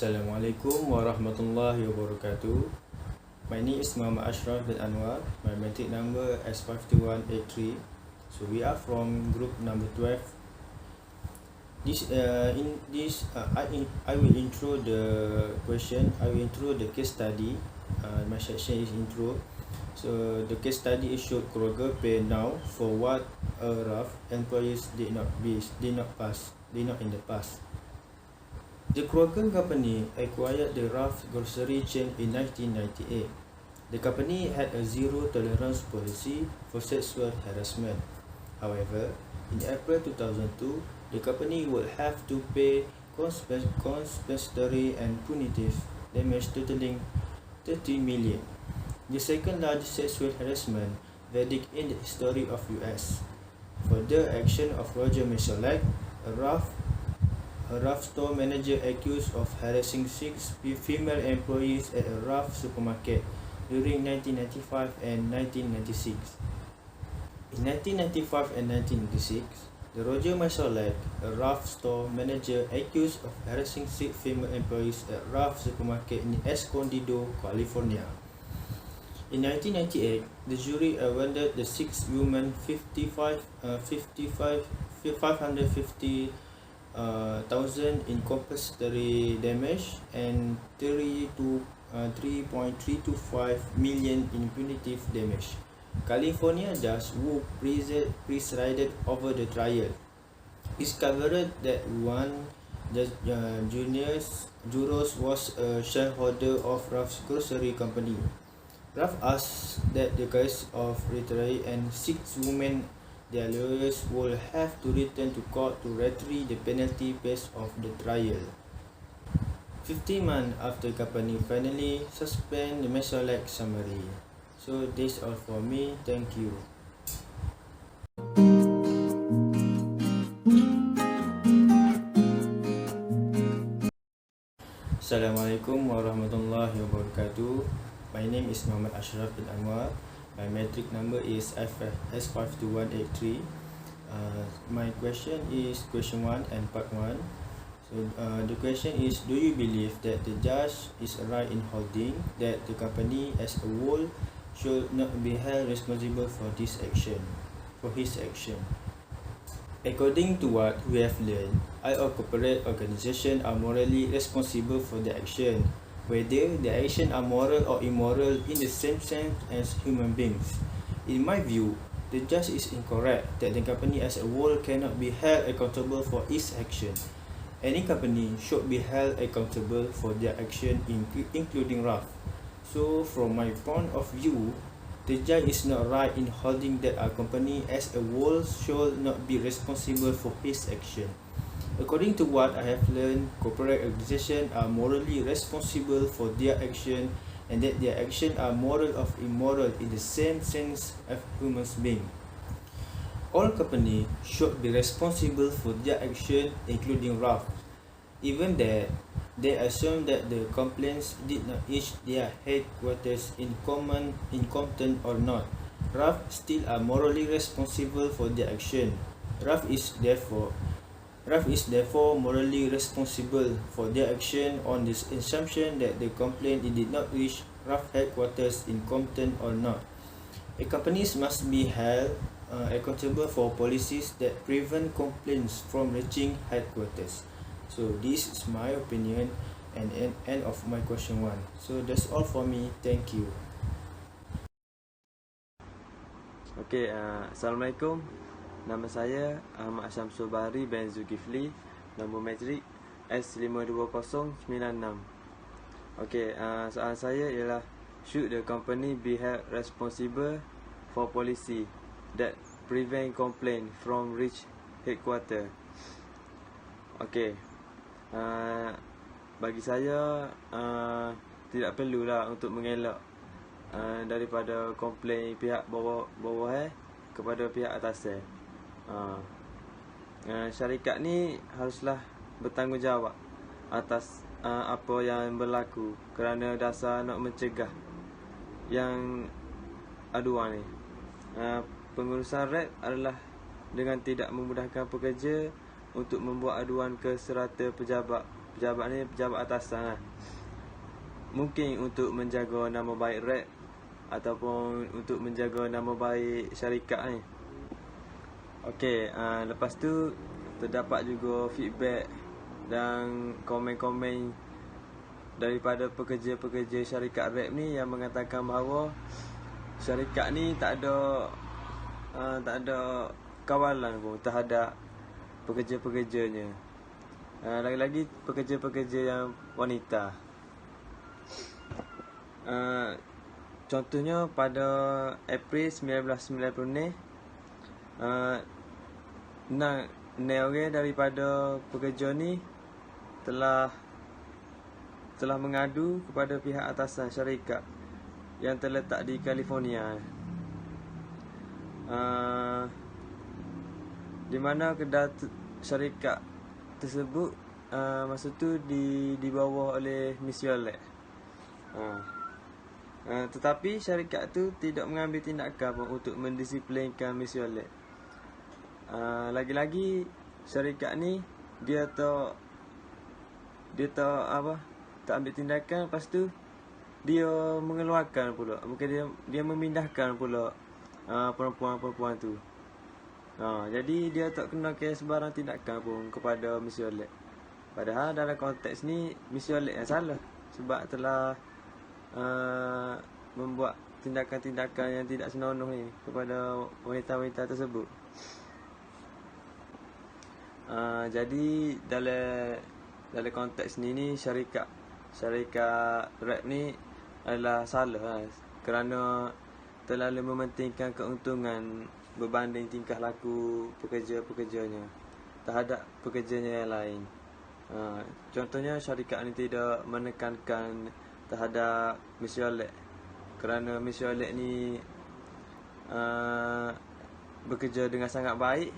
Assalamualaikum warahmatullahi wabarakatuh. My name is Muhammad Ashraf bin Anwar. My matric number S52183. So we are from group number 12. I will intro the question. I will intro the case study. My section is intro. So the case study is showed Kroger pay now for what rough employees did not in the past. The Kroger company acquired the Ralph's grocery chain in 1998. The company had a zero tolerance policy for sexual harassment. However, in April 2002, the company would have to pay compensatory and punitive damage totaling 30 million, the second largest sexual harassment verdict in the history of US. For the action of Roger Michalak, a Ralph store manager accused of harassing 6 female employees at a Ralph supermarket during 1995 and 1996. In 1995 and 1996, the Roger Michalak, a Ralph store manager accused of harassing 6 female employees at Ralph supermarket in Escondido, California. In 1998, the jury awarded the 6 women $550,000 in compensatory damage and 3.325 million in punitive damage. California Judge Wu presided over the trial. Discovered that one jurors was a shareholder of Ralph's grocery company. Ralph asked that the case of retrial and 6 women, their lawyers, will have to return to court to retrieve the penalty phase of the trial. 15 months after the company finally suspended the Michalak summary. So that's all for me. Thank you. Assalamualaikum warahmatullahi wabarakatuh. My name is Muhammad Ashraf bin Anwar. My matric number is S52183. My question is question 1 and part 1. So the question is, do you believe that the judge is right in holding that the company as a whole should not be held responsible for his action? According to what we have learned, our corporate organizations are morally responsible for their action, whether their actions are moral or immoral in the same sense as human beings. In my view, the judge is incorrect that the company as a whole cannot be held accountable for its action. Any company should be held accountable for their action, including Ralph. So, from my point of view, the judge is not right in holding that our company as a whole should not be responsible for his action. According to what I have learned, corporate organizations are morally responsible for their action, and that their actions are moral or immoral in the same sense as human beings. All companies should be responsible for their action, including Ralph. Even that, they assume that the complaints did not reach their headquarters in Compton or not. Ralph still are morally responsible for their action. Ralph is therefore morally responsible for their action on this assumption that the complaint did not reach Ralph headquarters in Compton or not. A companies must be held accountable for policies that prevent complaints from reaching headquarters. So this is my opinion and end of my question 1. So that's all for me. Thank you. Okay, Assalamualaikum. Nama saya Ahmad Syamsul Bahari bin Zulkifli. Nombor matrik S52096. Okay, soalan saya ialah, should the company be held responsible for policy that prevent complaint from reach headquarter? Okay, bagi saya tidak perlulah untuk mengelak daripada komplain pihak bawah kepada pihak atas. Syarikat ni haruslah bertanggungjawab atas apa yang berlaku, kerana dasar nak mencegah yang aduan ni. Pengurusan RAP adalah dengan tidak memudahkan pekerja untuk membuat aduan ke serata pejabat pejabat ni pejabat atasan lah. Mungkin untuk menjaga nama baik rep ataupun untuk menjaga nama baik syarikat ni. Okey, lepas tu terdapat juga feedback dan komen-komen daripada pekerja-pekerja syarikat rep ni yang mengatakan bahawa syarikat ni tak ada kawalan pun terhadap pekerja-pekerjanya. Lagi-lagi pekerja-pekerja yang wanita. Contohnya pada April 1990 ni orang daripada pekerja ni telah mengadu kepada pihak atasan syarikat yang terletak di California, di mana kedai syarikat tersebut masa tu dibawa oleh Miss Violet. Tetapi syarikat tu tidak mengambil tindakan pun untuk mendisiplinkan Miss Violet. Lagi-lagi syarikat ni dia tak ambil tindakan. Lepas tu dia mengeluarkan pula, bukan dia memindahkan pula perempuan-perempuan tu. Jadi dia tak kena ke sebarang tindakan pun kepada Miss Violet. Padahal dalam konteks ni Miss Violet yang salah sebab telah membuat tindakan-tindakan yang tidak senonoh ni kepada wanita-wanita tersebut. Jadi dalam konteks ni syarikat rep ni adalah salah kerana terlalu mementingkan keuntungan berbanding tingkah laku pekerja-pekerjanya terhadap pekerjanya yang lain. Contohnya syarikat ni tidak menekankan terhadap Miss Violet kerana Miss Violet ni bekerja dengan sangat baik,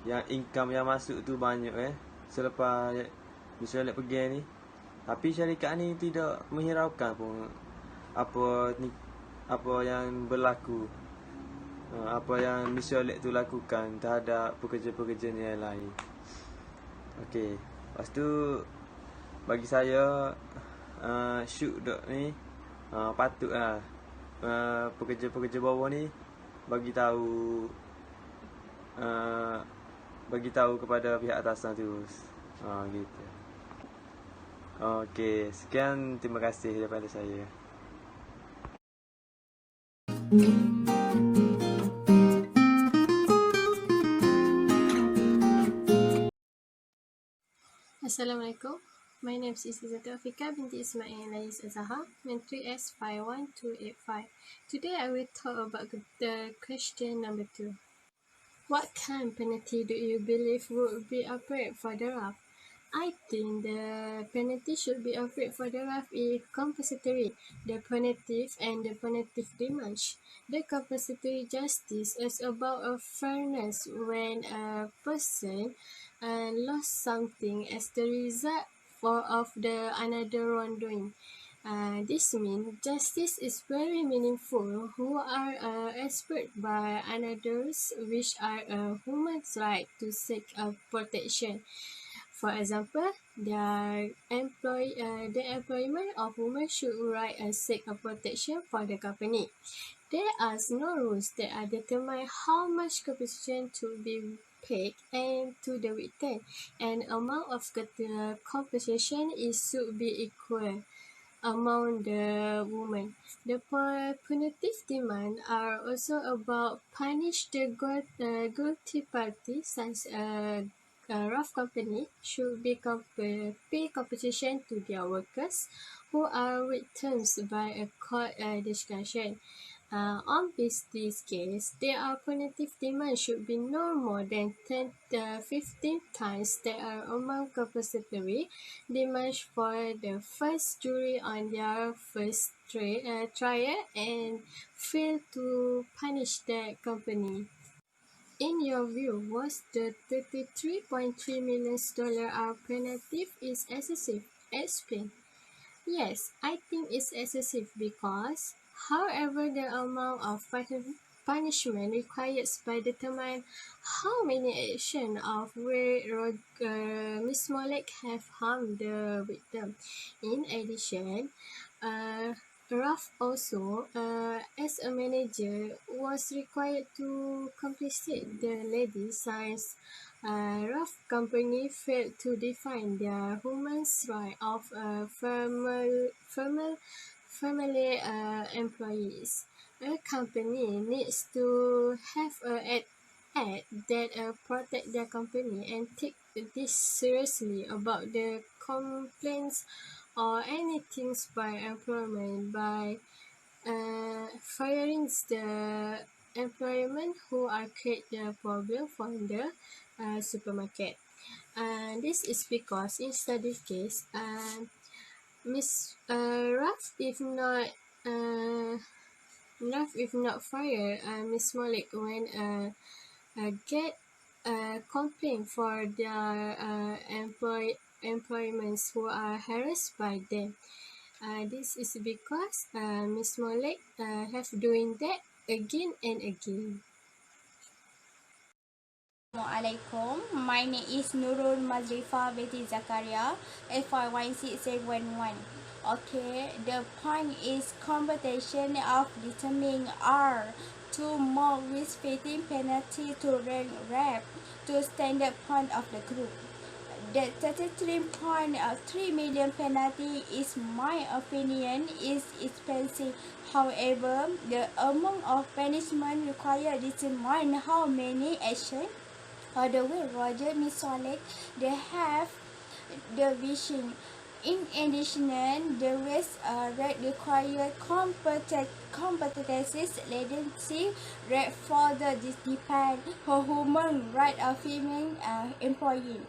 yang income yang masuk tu banyak selepas Miss Violet pergi ni. Tapi syarikat ni tidak menghiraukan pun apa yang berlaku, apa yang Miss Violet tu lakukan terhadap pekerja-pekerja yang lain. Okey, lepas tu bagi saya shoot dot ni patutlah pekerja-pekerja bawah ni bagi tahu kepada pihak atasan tu. Gitu. Okey, sekian, terima kasih daripada saya. Assalamualaikum. My name is Izzata Afika binti Ismail Lais Azhar, Menteri S51285. Today I will talk about the question number 2. What kind of penalty do you believe would be appropriate for the RAF? I think the penalty should be appropriate for the RAF is compensatory, the punitive and the punitive demands. The compensatory justice is about a fairness when a person lost something as the result of the another wrongdoing. This means justice is very meaningful who are expert by others which are a human's right to seek protection. For example, the employment of women should right seek protection for the company. There are no rules that are determine how much compensation to be paid and to the victim, and amount of the compensation should be equal among the women. The punitive demands are also about punish the guilty party, such a rough company should be pay compensation to their workers who are victims by a court discussion. On this case, their punitive demand should be no more than 15 times the amount compensatory demands for the first jury on their first trial and fail to punish the company. In your view, was the $33.3 million penalty is excessive? Explain. Yes, I think it's excessive because, however, the amount of punishment required by determine how many actions of where Ms. Molek have harmed the victim. In addition, Ralph also, as a manager, was required to compensate the lady since Ralph company failed to define their human right of family employees. A company needs to have a act that protect their company and take this seriously about the complaints or anything by employment by firing the employment who are create the problem for the supermarket. And this is because in study case, Miss Ruff uh, if not fired, Miss Malik when get a complaint for their employments who are harassed by them. This is because Miss Molek have doing that again and again. Assalamualaikum. My name is Nurul Mazrifa binti Zakaria, FY16711. Okay, the point is competition of determining R to more with fitting penalty to rank rep to standard point of the group. The 33.3 million penalty is my opinion is expensive. However, the amount of punishment required determine how many actions or the way Roger Misolek they have the vision. In addition, the rest rate required competencies latency rate for the depend for human right of female employee.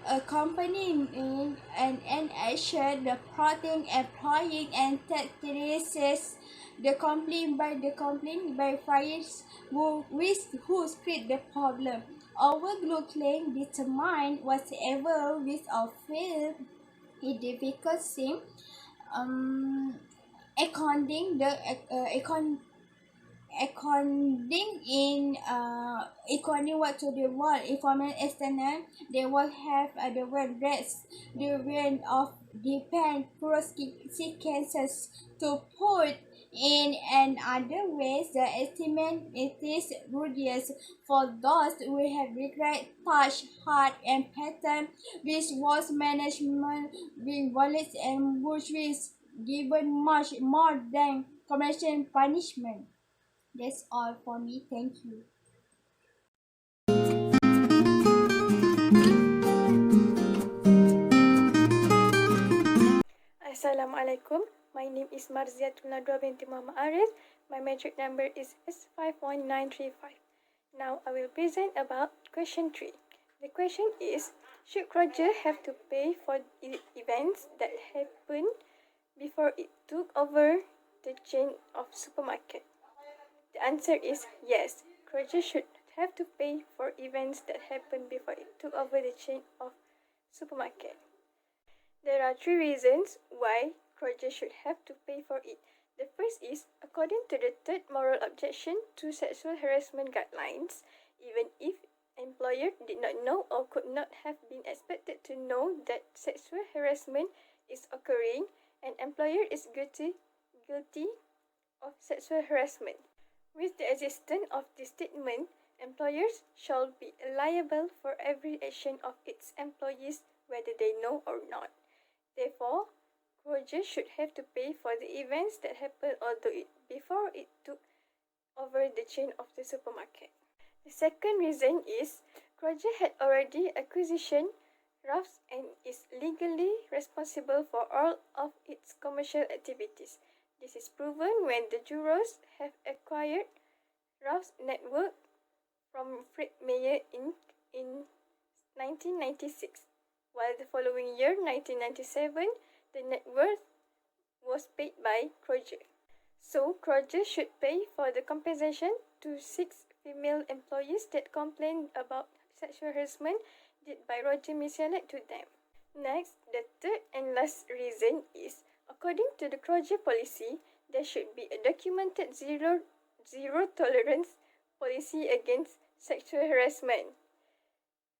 A company in action the plotting employing and traces the complaint by fires who create the problem. Overlook claim determine whatever with or fail it difficult seem according the according what to the world information external they will have the word rest the range of depend consequences to put in another ways the estimate it is rudious for those who have regret touch heart and pattern which was management with wallets and which is given much more than commercial punishment. That's all for me. Thank you. Assalamualaikum. My name is Marziatul Nadwa binti Muhammad Arif. My metric number is S51935. Now I will present about question 3. The question is, should Kroger have to pay for events that happened before it took over the chain of supermarket? The answer is yes. Kroger should have to pay for events that happened before it took over the chain of supermarket. There are 3 reasons why Kroger should have to pay for it. The first is, according to the third moral objection to sexual harassment guidelines, even if employer did not know or could not have been expected to know that sexual harassment is occurring, an employer is guilty of sexual harassment. With the existence of this statement, employers shall be liable for every action of its employees whether they know or not. Therefore, Kroger should have to pay for the events that happened before it took over the chain of the supermarket. The second reason is Kroger had already acquisition Ralph's and is legally responsible for all of its commercial activities. This is proven when the jurors have acquired Ralph's network from Fred Meyer Inc. in 1996. While the following year, 1997, the net worth was paid by Kroger. So, Kroger should pay for the compensation to 6 female employees that complained about sexual harassment did by Roger Misialek to them. Next, the third and last reason is, according to the Kroger policy, there should be a documented zero zero tolerance policy against sexual harassment.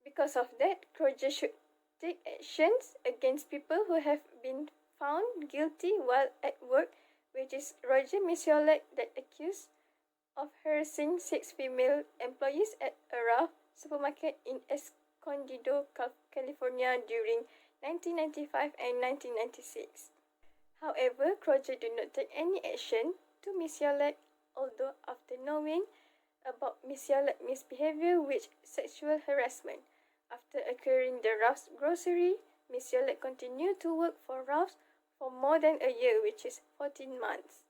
Because of that, Kroger should take actions against people who have been found guilty while at work, which is Roger Misiolek that accused of harassing 6 female employees at a Ralph supermarket in Escondido, California during 1995 and 1996. However, Kroger did not take any action to Misiolek, although after knowing about Misiolek's misbehavior with sexual harassment. After acquiring the Ralph's grocery, Misiolek continued to work for Ralph's for more than a year, which is 14 months.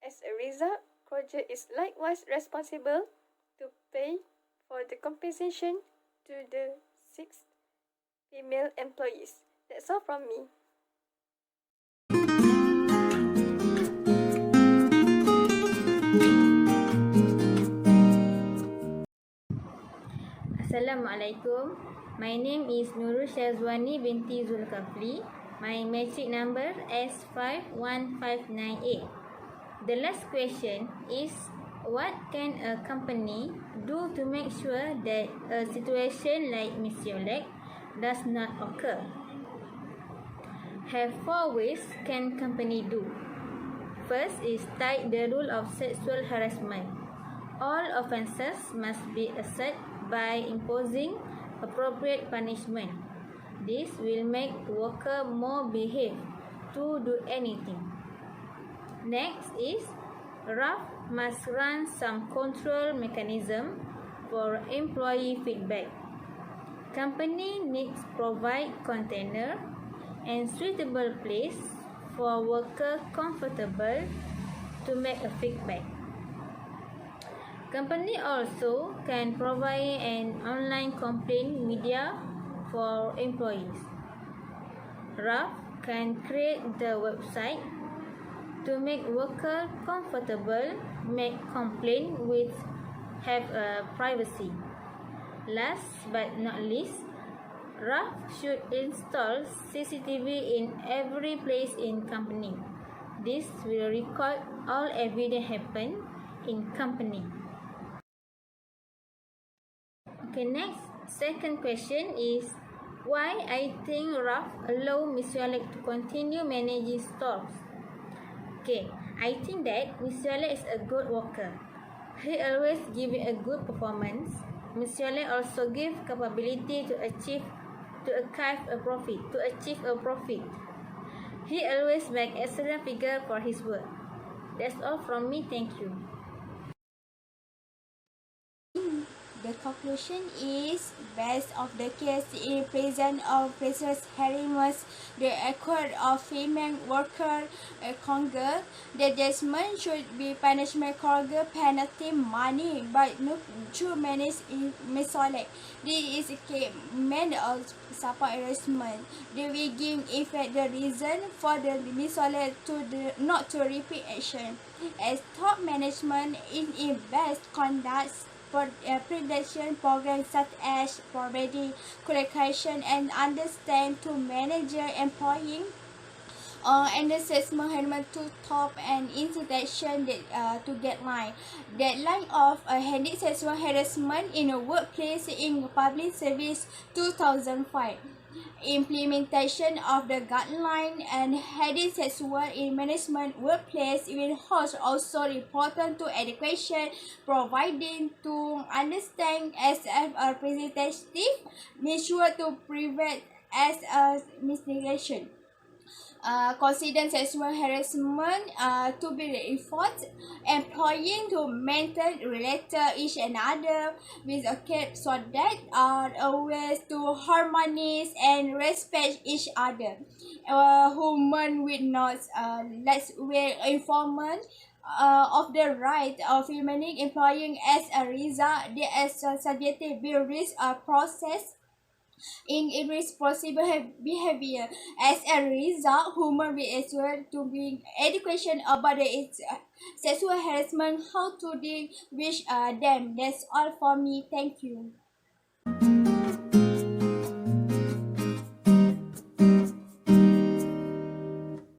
As a result, Kroger is likewise responsible to pay for the compensation to the 6 female employees. That's all from me. Assalamualaikum. My name is Nurul Syazwani binti Zulkafli. My matric number S51598. The last question is, what can a company do to make sure that a situation like Miss Yolek does not occur? Have 4 ways can company do. First is tight the rule of sexual harassment. All offences must be assessed by imposing appropriate punishment. This will make worker more behave to do anything. Next is RAF must run some control mechanism for employee feedback. Company needs provide container and suitable place for worker comfortable to make a feedback. Company also can provide an online complaint media for employees. RAF can create the website to make worker comfortable make complaint with have privacy. Last but not least, RAF should install CCTV in every place in company. This will record all evidence happen in company. Okay, next, second question is, why I think RAF allow Miss Yolek to continue managing stores? Okay, I think that Miss Yolek is a good worker. He always giving a good performance. Miss Yolek also give capability to achieve a profit. He always make excellent figure for his work. That's all from me. Thank you. The conclusion is, based of the case in present of business harassment, the accord of female worker Kroger, the judgment should be punishment Kroger penalty money, but not to manage missolect. This is a case of support harassment. They will give effect the reason for the missolect to not to repeat action. As top management in best conduct prevention programs such as poverty, collocation, and understand to manager employing and assessment management to top and institution to get line. Deadline of handling sexual harassment in a workplace in public service 2005. Implementation of the guideline and heading sexual in management workplace will host also important to education, providing to understand as a representative, make sure to prevent as a misnegation. Consider sexual harassment to be reinforced, employing to maintain related each another with a cap so that always to harmonize and respect each other. Human will not less well informed of the right of remaining employing as a result. There is a subjective risk process in irresponsible behavior. As a result, human beings to be education about its sexual harassment, how to deal with them. That's all for me. Thank you.